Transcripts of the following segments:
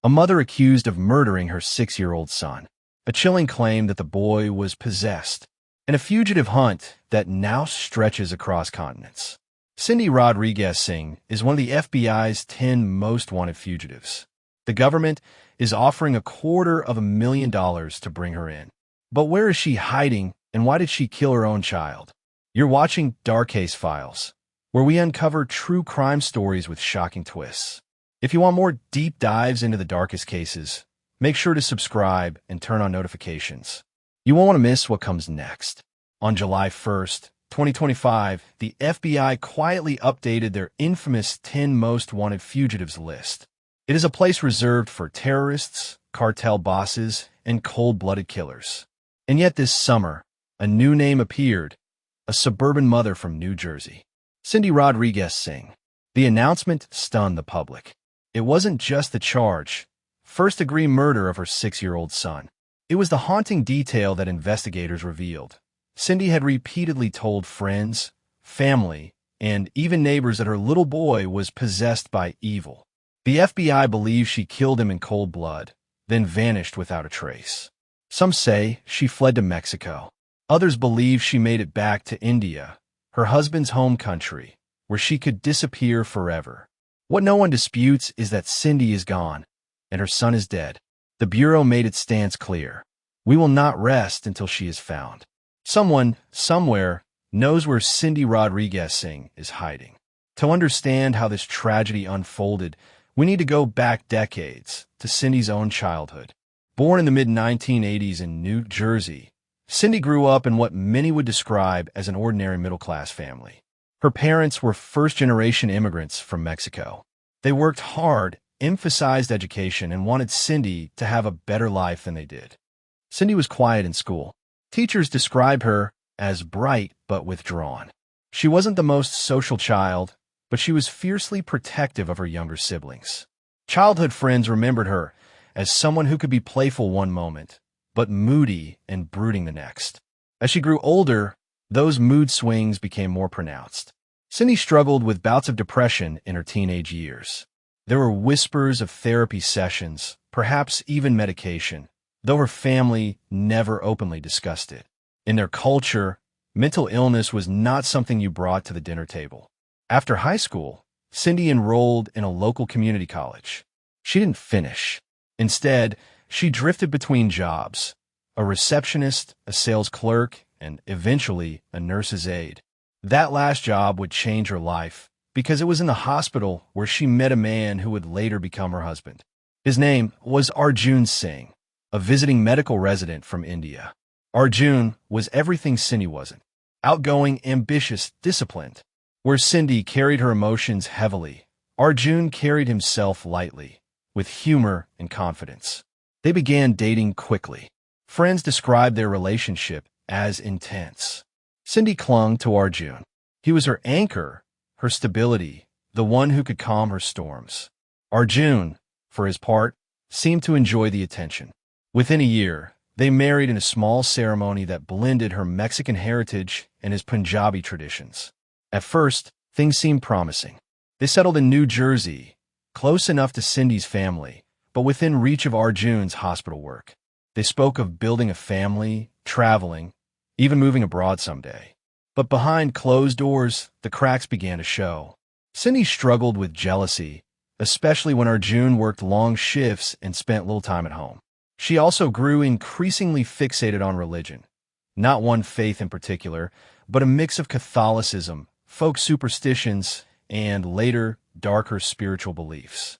A mother accused of murdering her 6-year-old son, a chilling claim that the boy was possessed, and a fugitive hunt that now stretches across continents. Cindy Rodriguez Singh is one of the FBI's 10 most wanted fugitives. The government is offering $250,000 to bring her in. But where is she hiding, and why did she kill her own child? You're watching Dark Case Files, where we uncover true crime stories with shocking twists. If you want more deep dives into the darkest cases, make sure to subscribe and turn on notifications. You won't want to miss what comes next. On July 1st, 2025, the FBI quietly updated their infamous 10 most wanted fugitives list. It is a place reserved for terrorists, cartel bosses, and cold-blooded killers. And yet this summer, a new name appeared, a suburban mother from New Jersey, Cindy Rodriguez Singh. The announcement stunned the public. It wasn't just the charge, first-degree murder of her 6-year-old son. It was the haunting detail that investigators revealed. Cindy had repeatedly told friends, family, and even neighbors that her little boy was possessed by evil. The FBI believes she killed him in cold blood, then vanished without a trace. Some say she fled to Mexico. Others believe she made it back to India, her husband's home country, where she could disappear forever. What no one disputes is that Cindy is gone, and her son is dead. The Bureau made its stance clear. We will not rest until she is found. Someone, somewhere, knows where Cindy Rodriguez Singh is hiding. To understand how this tragedy unfolded, we need to go back decades to Cindy's own childhood. Born in the mid-1980s in New Jersey, Cindy grew up in what many would describe as an ordinary middle-class family. Her parents were first-generation immigrants from Mexico. They worked hard, emphasized education, and wanted Cindy to have a better life than they did. Cindy was quiet in school. Teachers describe her as bright but withdrawn. She wasn't the most social child, but she was fiercely protective of her younger siblings. Childhood friends remembered her as someone who could be playful one moment, but moody and brooding the next. As she grew older, those mood swings became more pronounced. Cindy struggled with bouts of depression in her teenage years. There were whispers of therapy sessions, perhaps even medication, though her family never openly discussed it. In their culture, mental illness was not something you brought to the dinner table. After high school, Cindy enrolled in a local community college. She didn't finish. Instead, she drifted between jobs, a receptionist, a sales clerk, and eventually a nurse's aide. That last job would change her life because it was in the hospital where she met a man who would later become her husband. His name was Rodriguez Singh, a visiting medical resident from India. Arjun was everything Cindy wasn't: outgoing, ambitious, disciplined. Where Cindy carried her emotions heavily, Arjun carried himself lightly, with humor and confidence. They began dating quickly. Friends described their relationship as intense. Cindy clung to Arjun. He was her anchor, her stability, the one who could calm her storms. Arjun, for his part, seemed to enjoy the attention. Within a year, they married in a small ceremony that blended her Mexican heritage and his Punjabi traditions. At first, things seemed promising. They settled in New Jersey, close enough to Cindy's family, but within reach of Arjun's hospital work. They spoke of building a family, traveling, even moving abroad someday. But behind closed doors, the cracks began to show. Cindy struggled with jealousy, especially when Arjun worked long shifts and spent little time at home. She also grew increasingly fixated on religion. Not one faith in particular, but a mix of Catholicism, folk superstitions, and later, darker spiritual beliefs.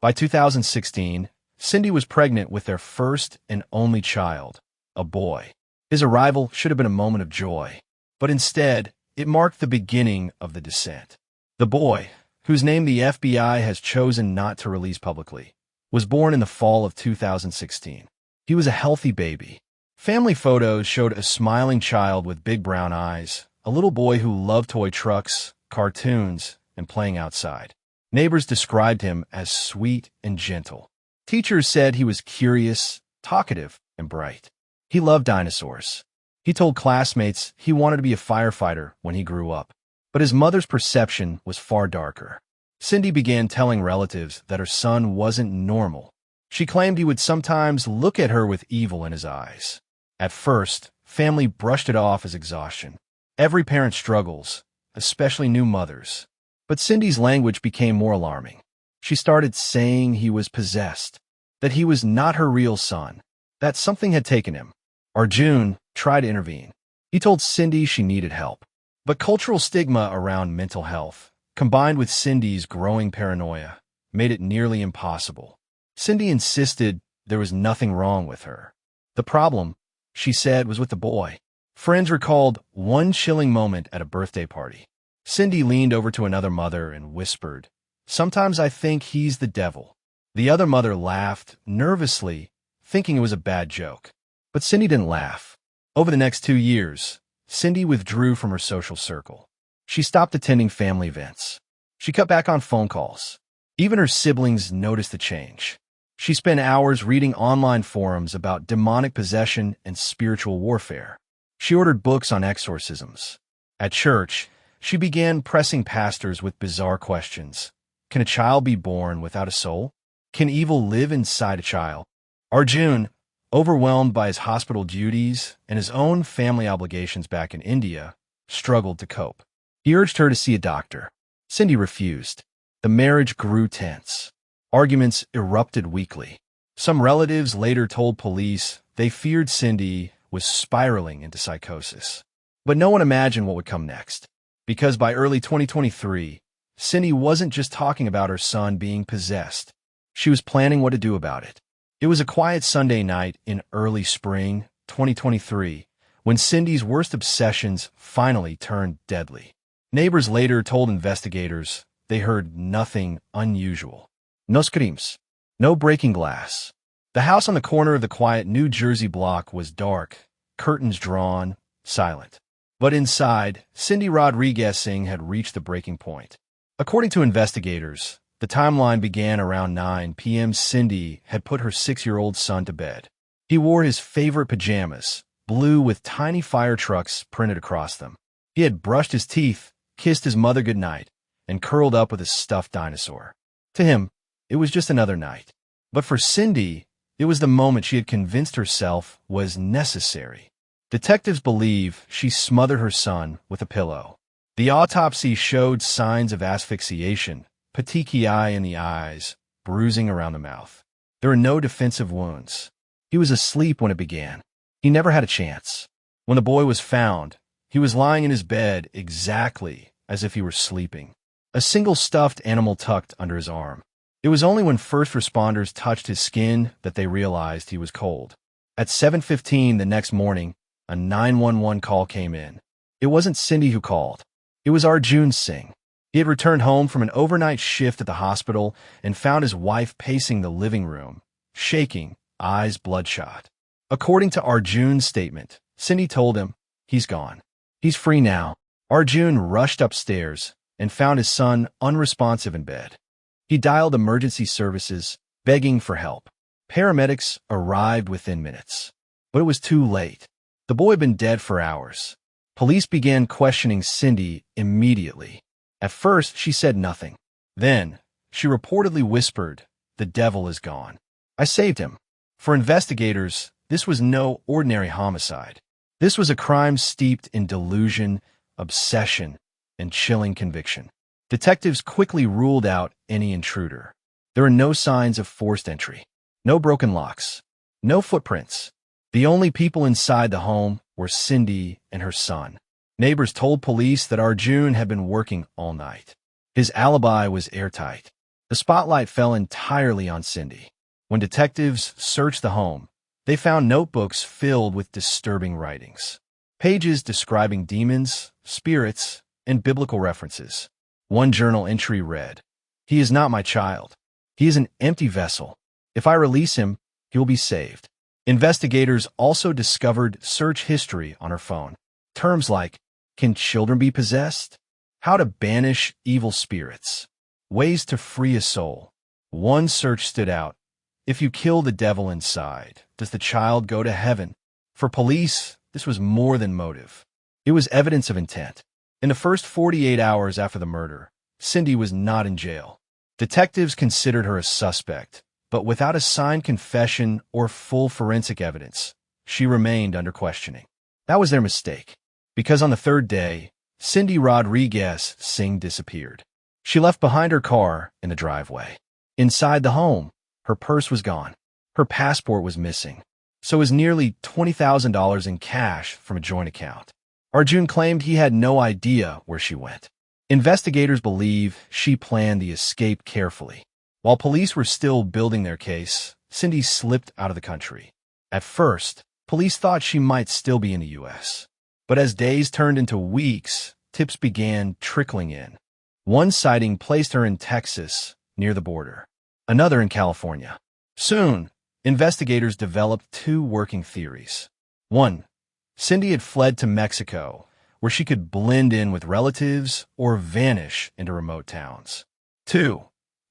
By 2016, Cindy was pregnant with their first and only child, a boy. His arrival should have been a moment of joy, but instead, it marked the beginning of the descent. The boy, whose name the FBI has chosen not to release publicly, was born in the fall of 2016. He was a healthy baby. Family photos showed a smiling child with big brown eyes, a little boy who loved toy trucks, cartoons, and playing outside. Neighbors described him as sweet and gentle. Teachers said he was curious, talkative, and bright. He loved dinosaurs. He told classmates he wanted to be a firefighter when he grew up. But his mother's perception was far darker. Cindy began telling relatives that her son wasn't normal. She claimed he would sometimes look at her with evil in his eyes. At first, family brushed it off as exhaustion. Every parent struggles, especially new mothers. But Cindy's language became more alarming. She started saying he was possessed, that he was not her real son, that something had taken him. Arjun tried to intervene. He told Cindy she needed help. But cultural stigma around mental health, combined with Cindy's growing paranoia, made it nearly impossible. Cindy insisted there was nothing wrong with her. The problem, she said, was with the boy. Friends recalled one chilling moment at a birthday party. Cindy leaned over to another mother and whispered, "Sometimes I think he's the devil." The other mother laughed nervously, thinking it was a bad joke. But Cindy didn't laugh. Over the next 2 years, Cindy withdrew from her social circle. She stopped attending family events. She cut back on phone calls. Even her siblings noticed the change. She spent hours reading online forums about demonic possession and spiritual warfare. She ordered books on exorcisms. At church, she began pressing pastors with bizarre questions. Can a child be born without a soul? Can evil live inside a child? Arjun, overwhelmed by his hospital duties and his own family obligations back in India, struggled to cope. He urged her to see a doctor. Cindy refused. The marriage grew tense. Arguments erupted weekly. Some relatives later told police they feared Cindy was spiraling into psychosis. But no one imagined what would come next. Because by early 2023, Cindy wasn't just talking about her son being possessed. She was planning what to do about it. It was a quiet Sunday night in early spring 2023 when Cindy's worst obsessions finally turned deadly. Neighbors later told investigators they heard nothing unusual. No screams, no breaking glass. The house on the corner of the quiet New Jersey block was dark, curtains drawn, silent. But inside, Cindy Rodriguez Singh had reached the breaking point. According to investigators, the timeline began around 9 p.m. Cindy had put her 6-year-old son to bed. He wore his favorite pajamas, blue with tiny fire trucks printed across them. He had brushed his teeth, kissed his mother goodnight, and curled up with a stuffed dinosaur. To him, it was just another night. But for Cindy, it was the moment she had convinced herself was necessary. Detectives believe she smothered her son with a pillow. The autopsy showed signs of asphyxiation, petechiae in the eyes, bruising around the mouth. There were no defensive wounds. He was asleep when it began. He never had a chance. When the boy was found, he was lying in his bed exactly as if he were sleeping. A single stuffed animal tucked under his arm. It was only when first responders touched his skin that they realized he was cold. At 7:15 the next morning, a 911 call came in. It wasn't Cindy who called. It was Arjun Singh. He had returned home from an overnight shift at the hospital and found his wife pacing the living room, shaking, eyes bloodshot. According to Arjun's statement, Cindy told him, "He's gone. He's free now." Arjun rushed upstairs and found his son unresponsive in bed. He dialed emergency services, begging for help. Paramedics arrived within minutes. But it was too late. The boy had been dead for hours. Police began questioning Cindy immediately. At first, she said nothing. Then, she reportedly whispered, "The devil is gone. I saved him." For investigators, this was no ordinary homicide. This was a crime steeped in delusion, obsession, and chilling conviction. Detectives quickly ruled out any intruder. There were no signs of forced entry, no broken locks, no footprints. The only people inside the home were Cindy and her son. Neighbors told police that Arjun had been working all night. His alibi was airtight. The spotlight fell entirely on Cindy. When detectives searched the home, they found notebooks filled with disturbing writings. Pages describing demons, spirits, and biblical references. One journal entry read, "He is not my child. He is an empty vessel. If I release him, he will be saved." Investigators also discovered search history on her phone. Terms like, "Can children be possessed?" "How to banish evil spirits?" "Ways to free a soul." One search stood out. "If you kill the devil inside, does the child go to heaven?" For police, this was more than motive. It was evidence of intent. In the first 48 hours after the murder, Cindy was not in jail. Detectives considered her a suspect, but without a signed confession or full forensic evidence, she remained under questioning. That was their mistake, because on the third day, Cindy Rodriguez Singh disappeared. She left behind her car in the driveway. Inside the home, her purse was gone. Her passport was missing. So was nearly $20,000 in cash from a joint account. Arjun claimed he had no idea where she went. Investigators believe she planned the escape carefully. While police were still building their case, Cindy slipped out of the country. At first, police thought she might still be in the U.S. But as days turned into weeks, tips began trickling in. One sighting placed her in Texas, near the border. Another in California. Soon, investigators developed two working theories. One, Cindy had fled to Mexico, where she could blend in with relatives or vanish into remote towns. Two,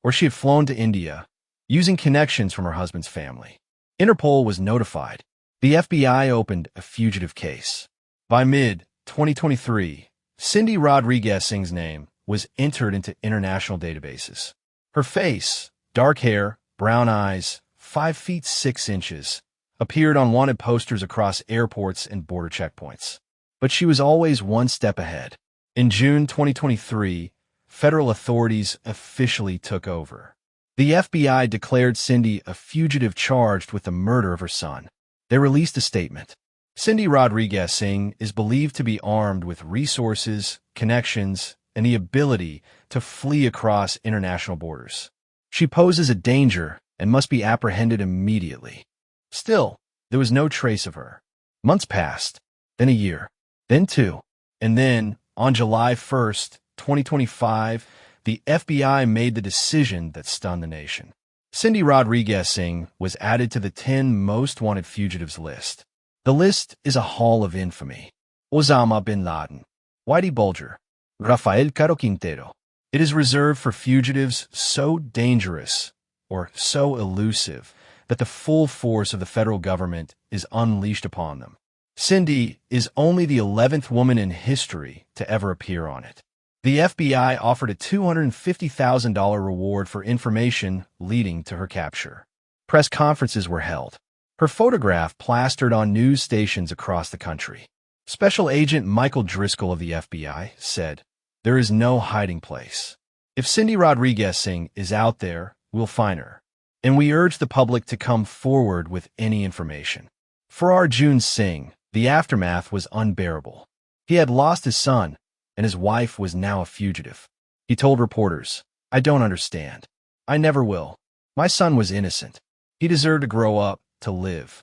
or she had flown to India, using connections from her husband's family. Interpol was notified. The FBI opened a fugitive case. By mid-2023, Cindy Rodriguez Singh's name was entered into international databases. Her face, dark hair, brown eyes, 5 feet 6 inches, appeared on wanted posters across airports and border checkpoints. But she was always one step ahead. In June 2023, federal authorities officially took over. The FBI declared Cindy a fugitive charged with the murder of her son. They released a statement. Cindy Rodriguez Singh is believed to be armed with resources, connections, and the ability to flee across international borders. She poses a danger and must be apprehended immediately. Still, there was no trace of her. Months passed, then a year, then 2, and then, on July 1st, 2025, the FBI made the decision that stunned the nation. Cindy Rodriguez Singh was added to the 10 most wanted fugitives list. The list is a hall of infamy. Osama bin Laden, Whitey Bulger, Rafael Caro Quintero. It is reserved for fugitives so dangerous or so elusive that the full force of the federal government is unleashed upon them. Cindy is only the 11th woman in history to ever appear on it. The FBI offered a $250,000 reward for information leading to her capture. Press conferences were held. Her photograph plastered on news stations across the country. Special Agent Michael Driscoll of the FBI said, "There is no hiding place. If Cindy Rodriguez Singh is out there, we'll find her. And we urge the public to come forward with any information." For Arjun Singh, the aftermath was unbearable. He had lost his son, and his wife was now a fugitive. He told reporters, "I don't understand. I never will. My son was innocent. He deserved to grow up, to live."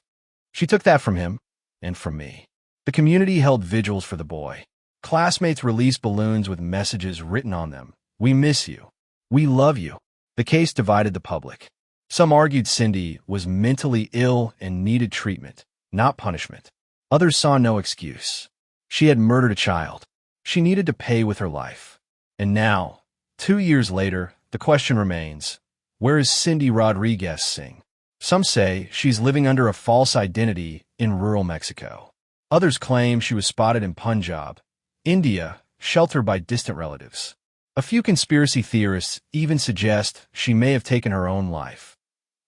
She took that from him, and from me. The community held vigils for the boy. Classmates released balloons with messages written on them. "We miss you. We love you." The case divided the public. Some argued Cindy was mentally ill and needed treatment, not punishment. Others saw no excuse. She had murdered a child. She needed to pay with her life. And now, 2 years later, the question remains, where is Cindy Rodriguez Singh? Some say she's living under a false identity in rural Mexico. Others claim she was spotted in Punjab, India, sheltered by distant relatives. A few conspiracy theorists even suggest she may have taken her own life,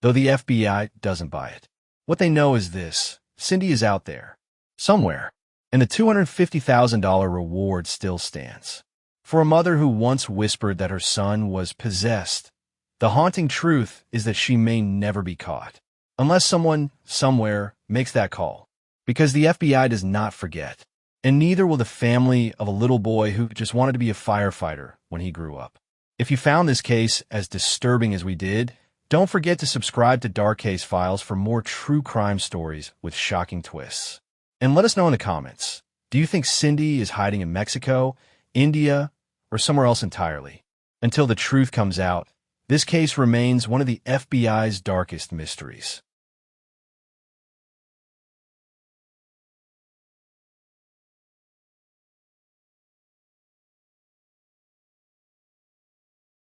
though the FBI doesn't buy it. What they know is this: Cindy is out there, somewhere, and the $250,000 reward still stands. For a mother who once whispered that her son was possessed, the haunting truth is that she may never be caught, unless someone, somewhere, makes that call. Because the FBI does not forget, and neither will the family of a little boy who just wanted to be a firefighter when he grew up. If you found this case as disturbing as we did, don't forget to subscribe to Dark Case Files for more true crime stories with shocking twists. And let us know in the comments, do you think Cindy is hiding in Mexico, India, or somewhere else entirely? Until the truth comes out, this case remains one of the FBI's darkest mysteries.